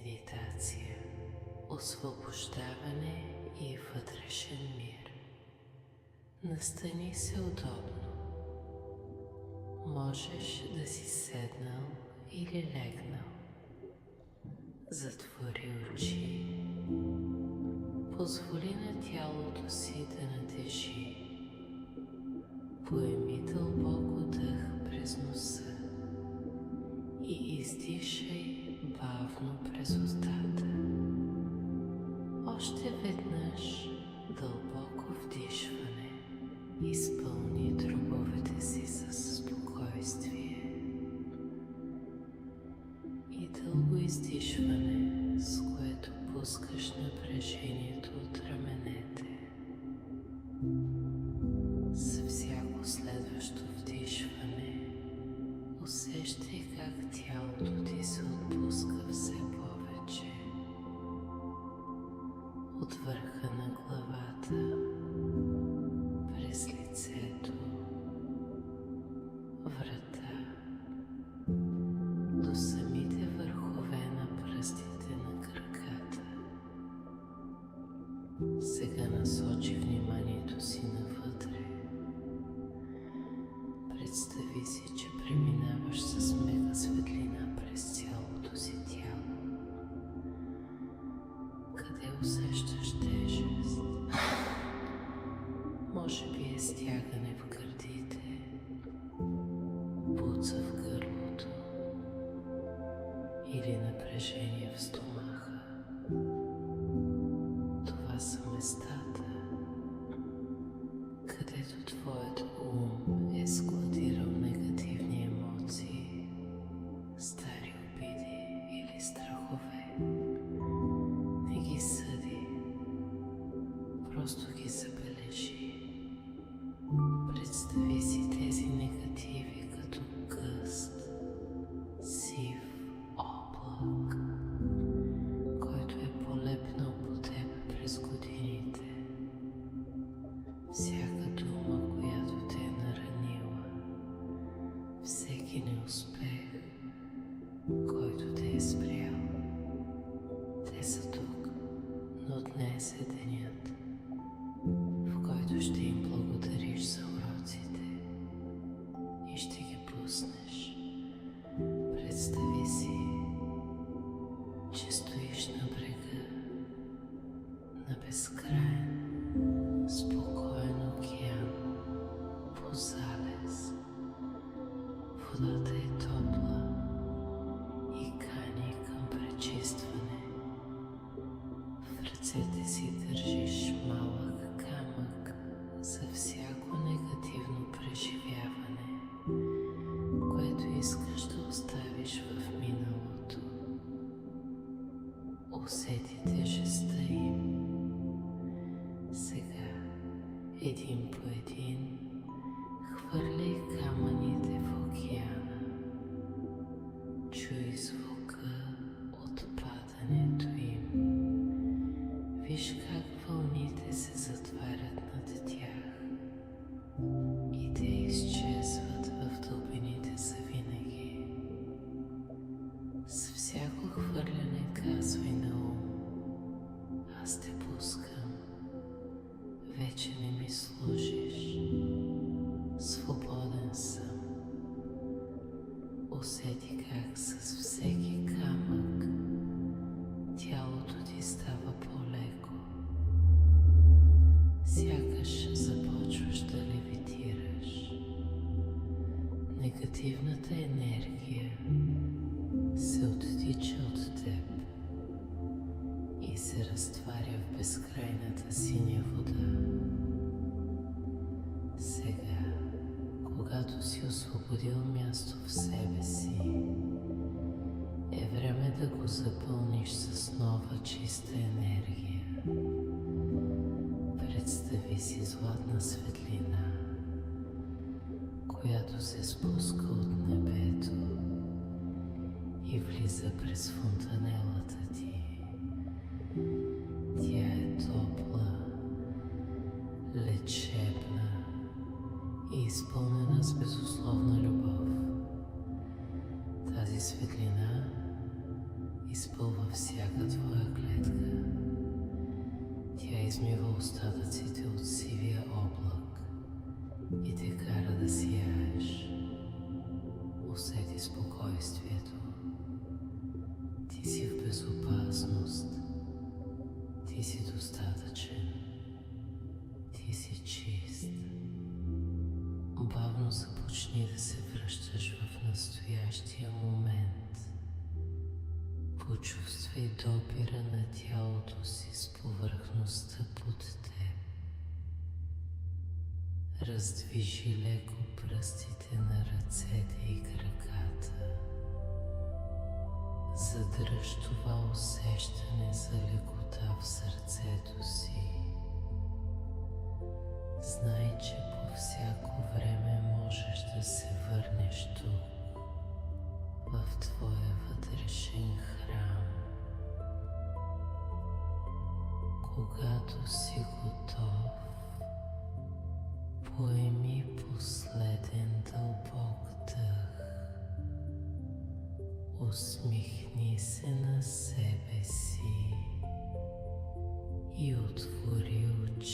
медитация, освобождаване и вътрешен мир. Настани се удобно. Можеш да си седнал или легнал. Затвори очи. Позволи на тялото си да натежи. Поеми дълбоко дъх през носа и издишай бавно през устата. Още веднъж дълбоко вдишване. Изпълни дробовете си със спокойствие. И дълго издишване, с което пускаш напрежението от раменете. С всяко следващо вдишване усещай как тялото ти се отпуска все повече. От върха на главата, през лицето, врата, до самите върхове на пръстите на краката. Сега насочи вниманието си навътре. Представи си, че преминаваш с мека светлина през цялото си тяло. Къде усещаш тежест? Може би е стягане в гърдите, буца в гърлото или напрежение в стомаха. Това са местата, където твоят ум е складирал негативни емоции, стари обиди или страхове. Не ги съди, просто ги забележи. Представи си тези негативи като гъст, сив облак, който е полепнал по теб през годините. Всяка дума, която те е наранила, всеки неуспех, който те е спрял. Те са тук, но днес е денят, в който ще им благодариш за уроците и ще ги пуснеш. Представи си, че стоиш на брега на безкрайен, спокоен океан по залез. Водата е топла и кани към пречистване. В ръцете си държиш малък камък за всяко негативно преживяване, което искаш да оставиш в миналото. Усети тежестта им. Сега, един по един, хвърляй камъните в океана. Чуй звука от падането им. Виж как вълните се затварят над тях и те изчезват в дълбините завинаги. С всяко хвърляне казвай на ум: аз те пускам, вече не ми служиш, свободен съм. Усети как с всеки камък тялото ти става по-леко. Сякаш започваш да левитираш. Негативната енергия се оттича от теб и се разтваря в безкрайната синя вода. Сега, когато си освободил място в себе си, е време да го запълниш с нова чиста енергия. Представи си златна светлина, която се спуска от небето и влиза през фонтанелата ти. Тя е топла, лечебна и изпълнена с безусловна любов. Тази светлина изпълва във всяка твоя клетка. Тя измива остатъците от сивия облак и те кара да сияеш. Усети спокойствието. Ти си в безопасност. Ти си достатъчен. Ти си чист. Бавно започни да се връщаш в настоящия момент. Почувствай допира на тялото си с повърхността под теб. Раздвижи леко пръстите на ръцете и краката. Задръж това усещане за лекота в сърцето си. Знай, че по всяко време можеш да се върнеш тук, в твоя вътрешен храм. Когато си готов, поеми последен дълбок дъх. Усмихни се на себе си и отвори очи.